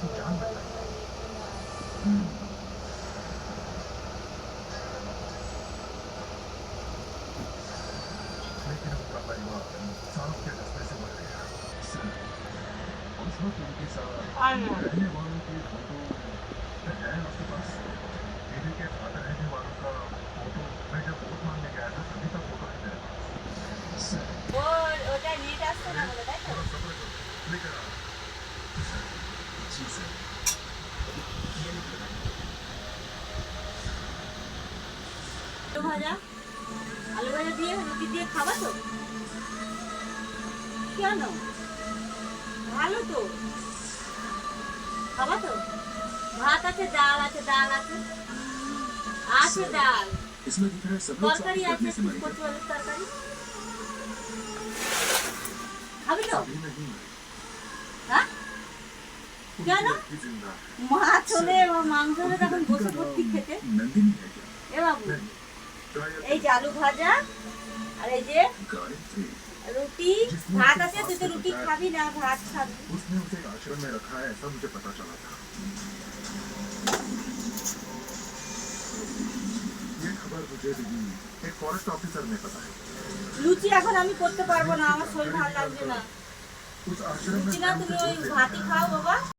की जान बचाई है। लेकिन उनका परिवार सांप के रास्ते से मर गया। सर, उस वक्त उनके साथ रहने वालों की फोटो है आपके पास? दीदी के साथ रहने वालों का फोटो मैं जब वोट मांगने गया था सभी का फोटो है मेरे पास। सर, ওটা নেট আসছে না বলে, তাই তো? थोड़ा सब्र करो, लेकर आ रहा हूं। सर, जी सर, ये निकल আলু ভাজা, আলু ভাজা দিয়ে রুটি দিয়ে খাবা তো? কেন? ভালো তো, খাবা তো? ভাত আছে, ডাল আছে, ডাল আছে, আছে ডাল, इसमें दिख रहा है सब लोग তরকারি शादी আছে, करने से मर गए। কচু আলুর তরকারি খাবি তো? अभी नहीं, হ্যাঁ কেন? उनकी जिंदा है। মাছ হলে বা মাংস হলে তখন বসে পড়তি খেতে। नंदिनी है क्या? এ বাবু, नहीं, गायत्री, এই যে আলু ভাজা আর এই যে गायत्री, রুটি, ভাত আছে, তুই তো রুটি খাবি না, ভাত খাবি। उसने उसे एक आश्रम में रखा है ऐसा मुझे पता चला था। ये खबर मुझे भी एक फॉरेस्ट ऑफिसर ने बताई। লুচি এখন আমি করতে পারবো না, আমার শরীর ভালো লাগছে না। उस आश्रम में লুচি না, তুমি ওই ভাতই খাও বাবা।